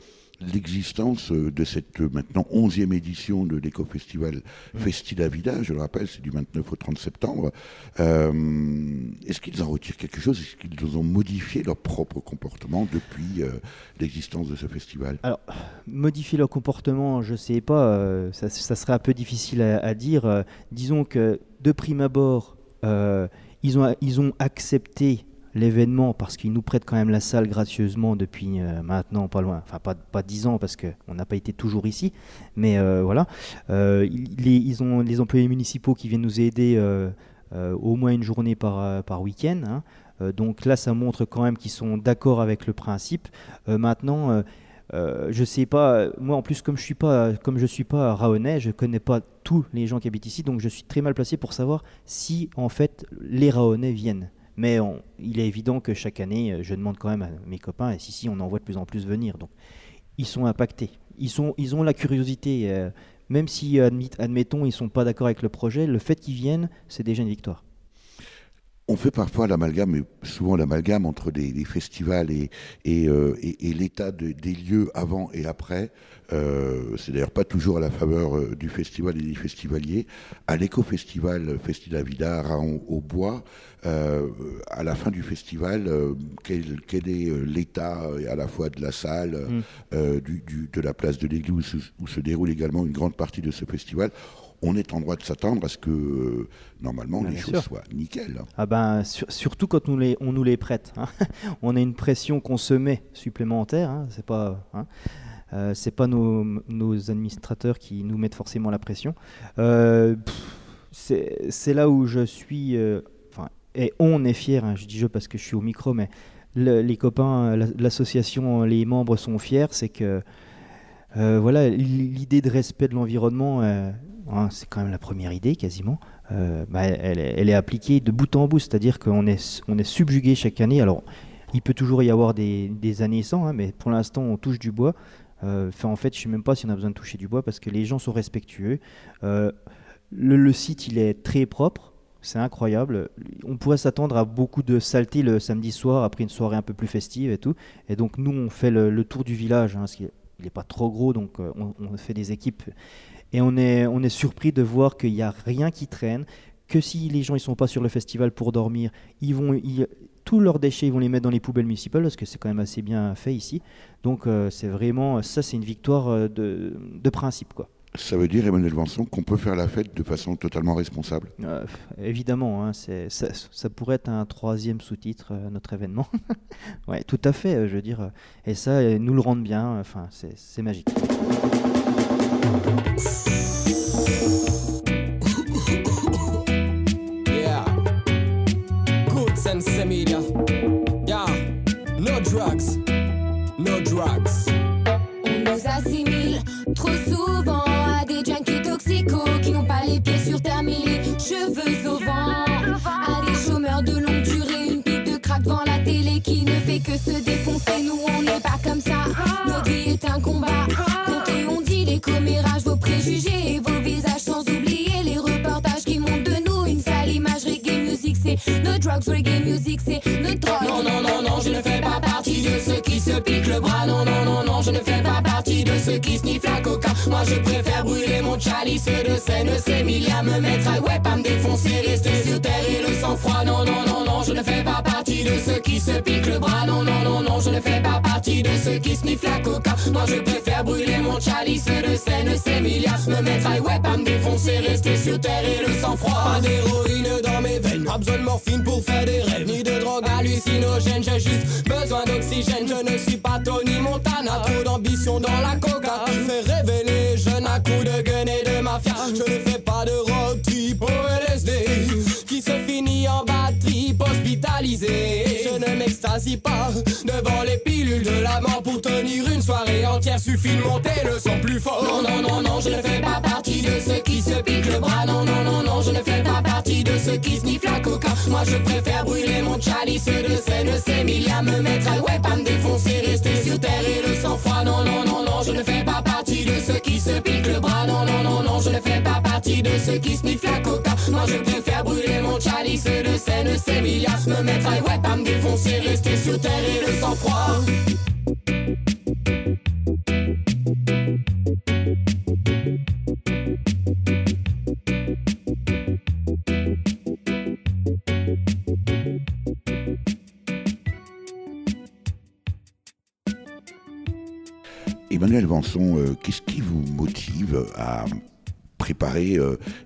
l'existence de cette maintenant 11e édition de l'éco-festival Festi la Vida, je le rappelle, c'est du 29 au 30 septembre, est-ce qu'ils en retirent quelque chose? Est-ce qu'ils ont modifié leur propre comportement depuis l'existence de ce festival? Alors, modifier leur comportement, je ne sais pas, ça serait un peu difficile à dire. Disons que de prime abord, ils ont accepté l'événement parce qu'ils nous prêtent quand même la salle gracieusement depuis maintenant pas loin, enfin pas 10 ans parce qu'on n'a pas été toujours ici, mais voilà. Ils ont les employés municipaux qui viennent nous aider au moins une journée par week-end. Donc là, ça montre quand même qu'ils sont d'accord avec le principe. Maintenant, je sais pas, moi en plus comme je suis pas Raonais, je connais pas tous les gens qui habitent ici, donc je suis très mal placé pour savoir si en fait les Raonais viennent. Mais il est évident que chaque année, je demande quand même à mes copains, et si on en voit de plus en plus venir. Donc, ils sont impactés. Ils ont la curiosité. Même si, admettons, ils ne sont pas d'accord avec le projet, le fait qu'ils viennent, c'est déjà une victoire. On fait parfois l'amalgame, mais souvent l'amalgame entre des festivals et l'état des lieux avant et après. C'est d'ailleurs pas toujours à la faveur du festival et des festivaliers. À l'éco-festival Festi la Vida à Raon-au-Bois, à la fin du festival, quel est l'état à la fois de la salle, de la place de l'église où se déroule également une grande partie de ce festival? On est en droit de s'attendre à ce que, normalement, les choses soient nickel. Ah ben, surtout quand on nous les prête. On a une pression qu'on se met supplémentaire. C'est pas nos administrateurs qui nous mettent forcément la pression. C'est là où je suis... et on est fiers, je dis je parce que je suis au micro, mais les copains, l'association, les membres sont fiers. C'est que voilà, l'idée de respect de l'environnement... c'est quand même la première idée quasiment. Elle est appliquée de bout en bout, c'est-à-dire qu'on est subjugué chaque année. Alors, il peut toujours y avoir des années sans, mais pour l'instant, on touche du bois. En fait, je ne sais même pas si on a besoin de toucher du bois parce que les gens sont respectueux. Le site, il est très propre. C'est incroyable. On pourrait s'attendre à beaucoup de saleté le samedi soir après une soirée un peu plus festive et tout. Et donc, nous, on fait le tour du village. Parce qu'il n'est pas trop gros, donc on fait des équipes. Et on est surpris de voir qu'il n'y a rien qui traîne, que si les gens ne sont pas sur le festival pour dormir, tous leurs déchets, ils vont les mettre dans les poubelles municipales, parce que c'est quand même assez bien fait ici. Donc c'est vraiment, ça c'est une victoire de principe, quoi. Ça veut dire, Emmanuel Vanson, qu'on peut faire la fête de façon totalement responsable? Évidemment, ça pourrait être un 3e sous-titre à notre événement. Ouais, tout à fait, je veux dire. Et ça, nous le rendent bien, c'est magique. Yeah, good sense media. Yeah, no drugs, no drugs. On nous assimile trop souvent à des junkies toxicos qui n'ont pas les pieds sur terre, mais les cheveux au vent. À des chômeurs de longue durée, une pipe de crack devant la télé qui ne fait que se défoncer. Nous on n'est pas comme ça, notre vie est un combat. Comptez, on dit les commérages, vos préjugés et vos visages, sans oublier les reportages qui montrent de nous une sale image. Reggae music, c'est notre drugs, reggae music, c'est notre drogue. Non, non, non, non, je ne fais pas partie de ceux qui se piquent le bras. Non, non, non, non, je ne fais pas partie de ceux qui sniffent la coca. Moi je préfère brûler mon chalice de Seine, c'est milliard me mettre à web à me défoncer, rester sur terre et le sang froid. Non, non, non, non, je ne fais pas partie de ceux qui qui se piquent le bras. Non, non, non, non, je ne fais pas partie de ceux qui sniffent la coca. Moi je préfère brûler mon chalice de Seine-Sémilia. Me mettre à web à me défoncer, rester sur terre et le sang-froid. Pas d'héroïne dans mes veines, pas besoin de morphine pour faire des rêves, ni de drogue hallucinogène. J'ai juste besoin d'oxygène, je ne suis pas Tony Montana. Trop d'ambition dans la coca qui fait rêver les jeunes à coups de gun et de mafia. Je ne fais pas de road trip au LSD qui se finit en bad trip hospitalisé. Je ne m'extasie pas devant les pilules de la mort. Pour tenir une soirée entière suffit de monter le son plus fort. Non, non, non, non, je ne fais pas partie de ceux qui se piquent le bras. Non, non, non, non, je ne fais pas partie de ceux qui sniffent la coca. Moi je préfère brûler mon chalice de Seine-Sémilia. Me mettre à web à me défoncer, rester sur terre et le sang-froid. Non, non, non, non, je ne fais pas partie de ceux qui se piquent le bras. Non, non, non, non, je ne fais pas partie de ceux qui sniffent la coca. Moi je préfère brûler mon chalice de Seine-Sémilia. Me mettre à web à me défoncer, rester sur terre et le sang-froid. Emmanuel Vanson, qu'est-ce qui vous motive à préparer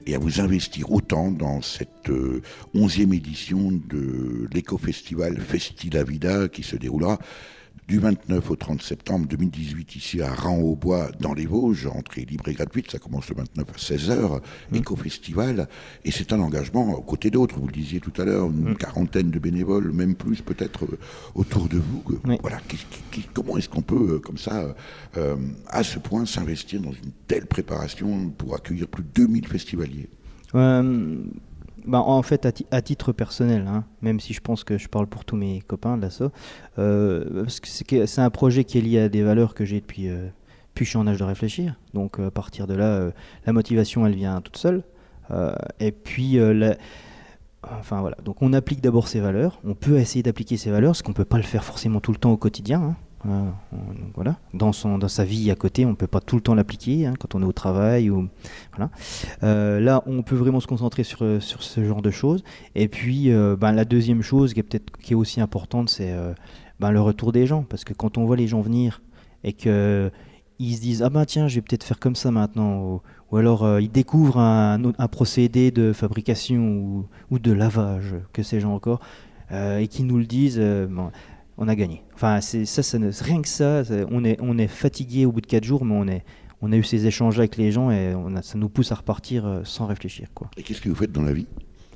et à vous investir autant dans cette 11e édition de l'éco-festival Festi la Vida qui se déroulera du 29 au 30 septembre 2018 ici à Raon-au-Bois dans les Vosges, entrée libre et gratuite, ça commence le 29 à 16h, éco-festival, et c'est un engagement aux côtés d'autres, vous le disiez tout à l'heure, une quarantaine de bénévoles, même plus peut-être autour de vous. Voilà, comment est-ce qu'on peut, comme ça, à ce point, s'investir dans une telle préparation pour accueillir plus de 2000 festivaliers? En fait, à titre personnel, hein, même si je pense que je parle pour tous mes copains de l'asso, parce que c'est un projet qui est lié à des valeurs que j'ai depuis je suis en âge de réfléchir. Donc à partir de là, la motivation, elle vient toute seule. Et puis, enfin voilà. Donc on applique d'abord ces valeurs. On peut essayer d'appliquer ces valeurs, parce qu'on ne peut pas le faire forcément tout le temps au quotidien. Hein. Donc voilà, dans sa vie à côté, on ne peut pas tout le temps l'appliquer, hein, quand on est au travail ou voilà. Là, on peut vraiment se concentrer sur ce genre de choses. Et puis, la deuxième chose qui est aussi importante, c'est le retour des gens, parce que quand on voit les gens venir et que ils se disent tiens, je vais peut-être faire comme ça maintenant, ou alors ils découvrent un procédé de fabrication ou de lavage, que sais-je encore, et qu'ils nous le disent. On a gagné. Enfin, rien que ça, on est fatigué au bout de 4 jours, mais on a eu ces échanges avec les gens et ça nous pousse à repartir sans réfléchir, quoi. Et qu'est-ce que vous faites dans la vie ?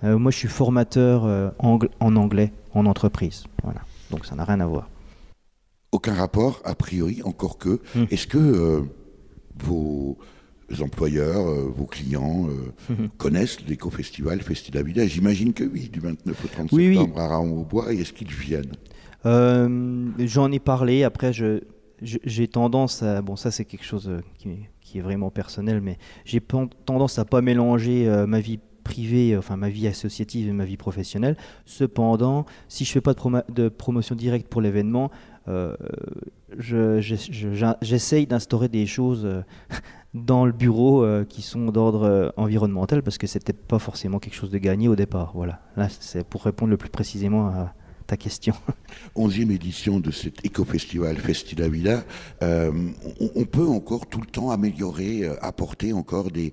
Moi, je suis formateur en anglais en entreprise. Voilà. Donc, ça n'a rien à voir. Aucun rapport, a priori, encore que. Est-ce que vos employeurs, vos clients connaissent l'éco-festival Festi la Vida? J'imagine que oui, du 29 au 30 septembre à Raon-au-Bois. Et est-ce qu'ils viennent? J'en ai parlé. Après, j'ai tendance à... Bon, ça, c'est quelque chose qui est vraiment personnel, mais j'ai tendance à pas mélanger ma vie privée, enfin ma vie associative et ma vie professionnelle. Cependant, si je fais pas de promotion directe pour l'événement, j'essaye d'instaurer des choses dans le bureau qui sont d'ordre environnemental, parce que c'était pas forcément quelque chose de gagné au départ. Voilà. Là, c'est pour répondre le plus précisément à ta question. 11e édition de cet éco-festival Festi la Vida. On peut encore tout le temps améliorer, apporter encore des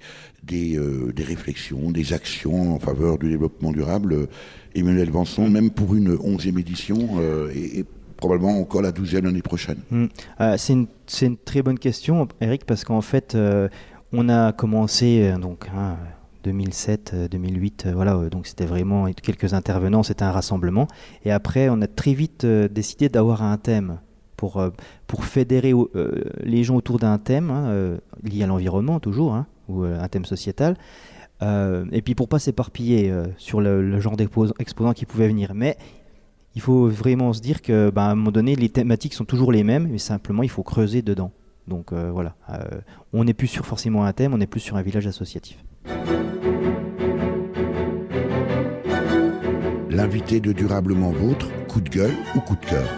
réflexions, des actions en faveur du développement durable. Emmanuel Vanson, même pour une 11e édition et probablement encore la 12e l'année prochaine. C'est une très bonne question, Eric, parce qu'en fait, on a commencé 2007, 2008, voilà, donc c'était vraiment quelques intervenants, c'était un rassemblement. Et après, on a très vite décidé d'avoir un thème pour fédérer les gens autour d'un thème lié à l'environnement toujours, ou un thème sociétal. Et puis pour pas s'éparpiller sur le genre d'exposants qui pouvaient venir. Mais il faut vraiment se dire qu'à un moment donné, les thématiques sont toujours les mêmes, mais simplement il faut creuser dedans. Donc voilà, on n'est plus sur forcément un thème, on est plus sur un village associatif. L'invité de Durablement Vôtre, coup de gueule ou coup de cœur?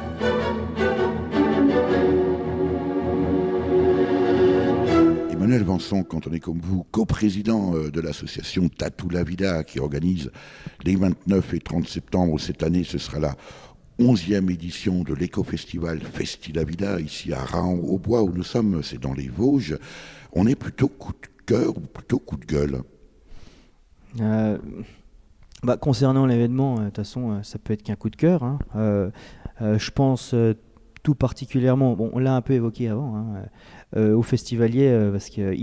Emmanuel Vanson, quand on est comme vous, coprésident de l'association Tatou la Vida, qui organise les 29 et 30 septembre cette année, ce sera la 11e édition de l'éco-festival Festi la Vida, ici à Raon-au-Bois, où nous sommes, c'est dans les Vosges. On est plutôt coup de cœur ou plutôt coup de gueule? Concernant l'événement, de toute façon, ça peut être qu'un coup de cœur, hein. Je pense tout particulièrement, bon, on l'a un peu évoqué avant, hein, aux festivaliers, parce que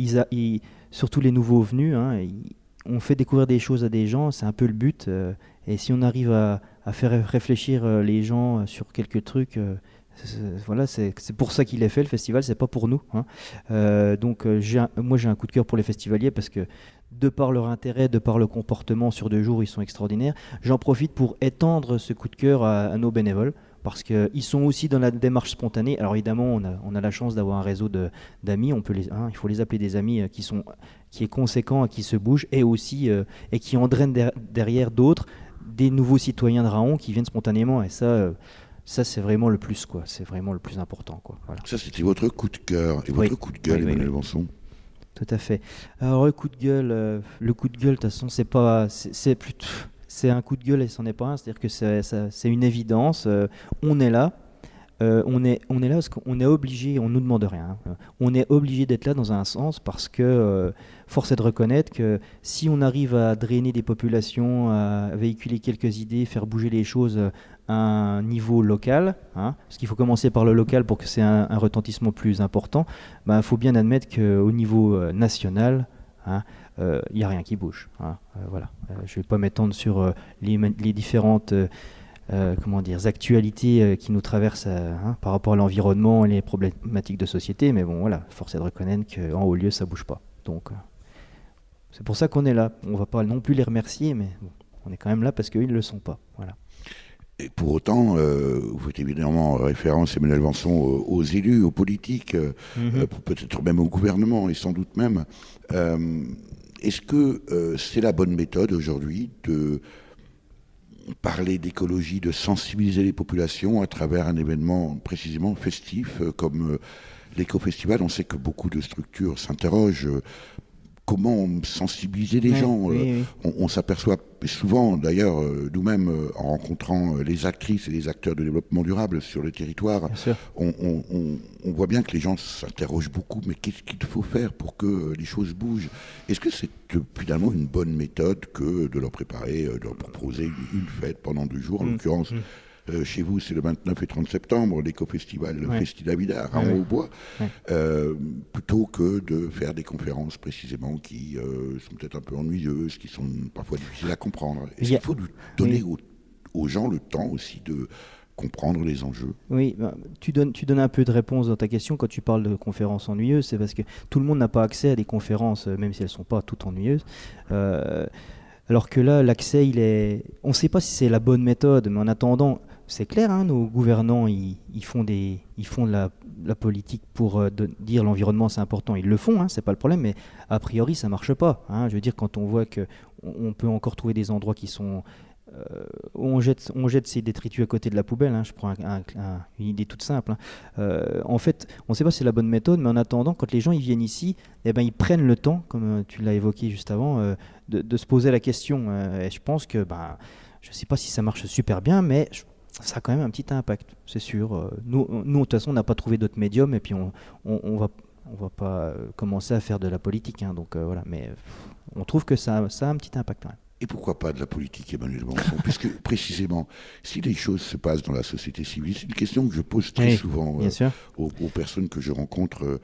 surtout les nouveaux venus, hein, on fait découvrir des choses à des gens, c'est un peu le but. Et si on arrive à faire réfléchir les gens sur quelques trucs, voilà, c'est pour ça qu'il est fait le festival, c'est pas pour nous, hein. Donc moi j'ai un coup de cœur pour les festivaliers parce que de par leur intérêt, de par le comportement sur 2 jours, ils sont extraordinaires. J'en profite pour étendre ce coup de cœur à nos bénévoles, parce qu'ils sont aussi dans la démarche spontanée. Alors évidemment, on a la chance d'avoir un réseau d'amis, il faut les appeler des amis qui est conséquent et qui se bouge, et aussi et qui entraîne derrière d'autres, des nouveaux citoyens de Raon qui viennent spontanément, et ça c'est vraiment le plus, quoi. C'est vraiment le plus important, quoi. Voilà. Ça, c'était votre coup de cœur et votre coup de gueule, Emmanuel Vanson. Tout à fait. Alors le coup de gueule, de toute façon, c'est un coup de gueule et c'en est pas un. C'est-à-dire que c'est une évidence. On est là. On est là parce qu'on est obligé, on nous demande rien, hein. On est obligé d'être là dans un sens parce que force est de reconnaître que si on arrive à drainer des populations, à véhiculer quelques idées, faire bouger les choses à un niveau local, hein, parce qu'il faut commencer par le local pour que c'est un retentissement plus important, faut bien admettre qu'au niveau national, hein, y a rien qui bouge, hein. Voilà. Je vais pas m'étendre sur les différentes actualités qui nous traversent par rapport à l'environnement et les problématiques de société, mais bon voilà, force est de reconnaître qu'en haut lieu ça bouge pas. Donc c'est pour ça qu'on est là. On va pas non plus les remercier, mais bon, on est quand même là parce qu'ils ne le sont pas. Voilà. Et pour autant, vous faites évidemment référence, Emmanuel Vanson, aux élus, aux politiques, peut-être même au gouvernement, et sans doute même. Est-ce que c'est la bonne méthode aujourd'hui de parler d'écologie, de sensibiliser les populations à travers un événement précisément festif comme l'éco-festival? On sait que beaucoup de structures s'interrogent. Comment sensibiliser les gens? Oui. On s'aperçoit souvent, d'ailleurs, nous-mêmes, en rencontrant les actrices et les acteurs de développement durable sur le territoire, on voit bien que les gens s'interrogent beaucoup, mais qu'est-ce qu'il faut faire pour que les choses bougent? Est-ce que c'est finalement une bonne méthode que de leur préparer, de leur proposer une fête pendant 2 jours, en l'occurrence chez vous, c'est le 29 et 30 septembre, l'éco-festival Festi la Vida à Raon-au-Bois, plutôt que de faire des conférences précisément qui sont peut-être un peu ennuyeuses, qui sont parfois difficiles à comprendre. Est-ce qu'il faut donner aux gens le temps aussi de comprendre les enjeux? Oui, tu donnes un peu de réponse dans ta question quand tu parles de conférences ennuyeuses. C'est parce que tout le monde n'a pas accès à des conférences, même si elles ne sont pas toutes ennuyeuses. Alors que là, l'accès, on ne sait pas si c'est la bonne méthode, mais en attendant, c'est clair, hein, nos gouvernants, ils font de la politique pour dire l'environnement c'est important. Ils le font, hein, c'est pas le problème, mais a priori ça marche pas, hein. Je veux dire, quand on voit qu'on peut encore trouver des endroits qui sont où on jette ses détritus à côté de la poubelle, hein. Je prends une idée toute simple, hein. En fait, on ne sait pas si c'est la bonne méthode, mais en attendant, quand les gens ils viennent ici, ils prennent le temps, comme tu l'as évoqué juste avant, de se poser la question. Et je pense que, je ne sais pas si ça marche super bien, mais ça a quand même un petit impact, c'est sûr. Nous, de toute façon, on n'a pas trouvé d'autres médiums, et puis on va pas commencer à faire de la politique, hein. Donc voilà, mais on trouve que ça a un petit impact quand même. Et pourquoi pas de la politique, Emmanuel Vanson? Puisque précisément, si les choses se passent dans la société civile, c'est une question que je pose très souvent aux personnes que je rencontre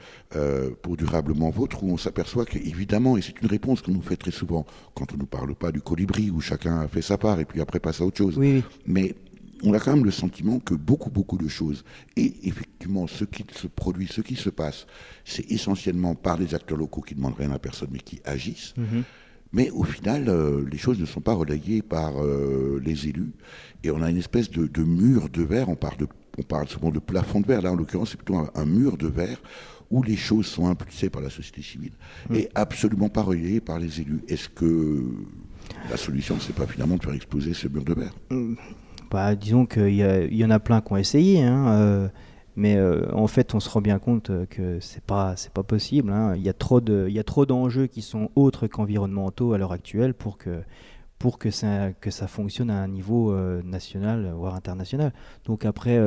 pour Durablement Vôtre, où on s'aperçoit qu'évidemment, et c'est une réponse qu'on nous fait très souvent, quand on ne nous parle pas du colibri, où chacun a fait sa part et puis après passe à autre chose. Oui. Mais on a quand même le sentiment que beaucoup de choses, et effectivement ce qui se produit, ce qui se passe, c'est essentiellement par des acteurs locaux qui ne demandent rien à personne mais qui agissent. Mais au final, les choses ne sont pas relayées par les élus. Et on a une espèce de mur de verre, on parle souvent de plafond de verre, là en l'occurrence c'est plutôt un mur de verre où les choses sont impulsées par la société civile et absolument pas relayées par les élus. Est-ce que la solution, c'est pas finalement de faire exploser ce mur de verre? Disons qu'il y en a plein qui ont essayé, hein, mais en fait on se rend bien compte que c'est pas possible, hein. Il y a trop d'enjeux qui sont autres qu'environnementaux à l'heure actuelle pour pour que ça fonctionne à un niveau national, voire international. Donc après,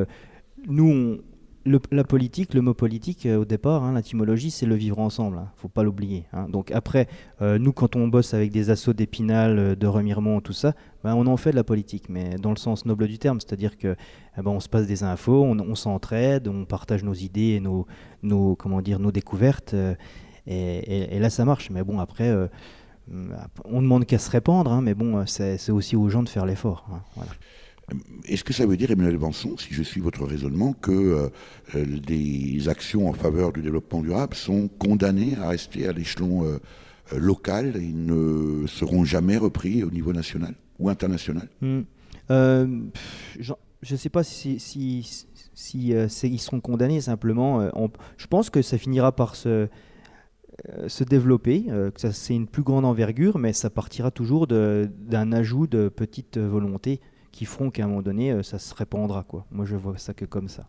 nous, la politique, le mot politique, au départ, hein, l'étymologie, c'est le vivre ensemble, hein, faut pas l'oublier. Hein. Donc après, nous, quand on bosse avec des assos d'Épinal, de Remiremont, tout ça, on en fait de la politique, mais dans le sens noble du terme, c'est-à-dire que on se passe des infos, on s'entraide, on partage nos idées et nos découvertes, et là, ça marche. Mais bon, après, on demande qu'à se répandre, hein, mais bon, c'est aussi aux gens de faire l'effort. Hein, voilà. Est-ce que ça veut dire, Emmanuel Vanson, si je suis votre raisonnement, que les actions en faveur du développement durable sont condamnées à rester à l'échelon local et ne seront jamais repris au niveau national ou international? Je ne sais pas si ils seront condamnés, simplement. Je pense que ça finira par se développer, que c'est une plus grande envergure, mais ça partira toujours d'un ajout de petites volontés qui feront qu'à un moment donné, ça se répandra, quoi. Moi, je vois ça que comme ça.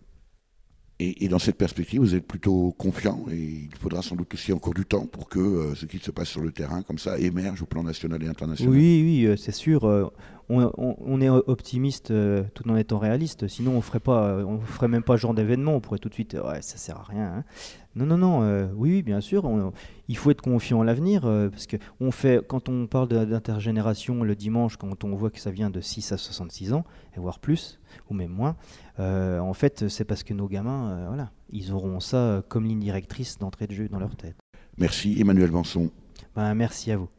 Et dans cette perspective, vous êtes plutôt confiant, et il faudra sans doute aussi encore du temps pour que ce qui se passe sur le terrain, comme ça, émerge au plan national et international. Oui, c'est sûr. On est optimiste tout en étant réaliste. Sinon, on ferait même pas ce genre d'événement. On pourrait tout de suite, ouais, ça sert à rien. Hein. Non. Oui, bien sûr. Il faut être confiant en l'avenir parce que quand on parle d'intergénération le dimanche, quand on voit que ça vient de 6 à 66 ans, et voire plus, ou même moins, en fait, c'est parce que nos gamins, ils auront ça comme ligne directrice d'entrée de jeu dans leur tête. Merci Emmanuel Vanson. Merci à vous.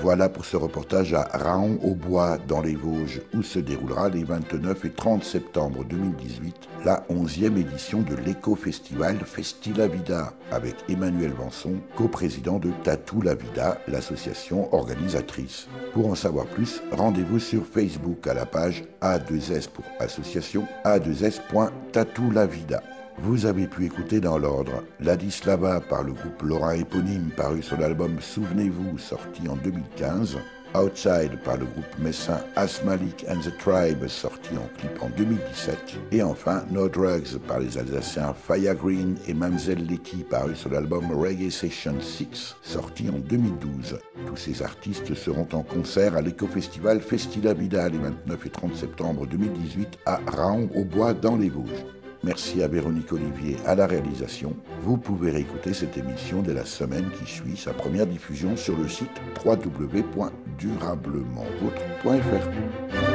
Voilà pour ce reportage à Raon-au-Bois dans les Vosges, où se déroulera les 29 et 30 septembre 2018 la 11e édition de l'éco-festival Festi la Vida, avec Emmanuel Vanson, coprésident de Tatou la Vida, l'association organisatrice. Pour en savoir plus, rendez-vous sur Facebook à la page A2S pour association, A2S.tatoulavida. Vous avez pu écouter dans l'ordre Ladislava par le groupe Lorrain éponyme paru sur l'album Souvenez-vous sorti en 2015, Outside par le groupe messin Asmalik and the Tribe sorti en clip en 2017 et enfin No Drugs par les Alsaciens Faya Green et Mamzelle Letty paru sur l'album Reggae Session 6 sorti en 2012. Tous ces artistes seront en concert à l'éco-festival Festi la Vida les 29 et 30 septembre 2018 à Raon-au-Bois dans les Vosges. Merci à Véronique Olivier à la réalisation. Vous pouvez réécouter cette émission dès la semaine qui suit sa première diffusion sur le site www.durablementvôtre.fr.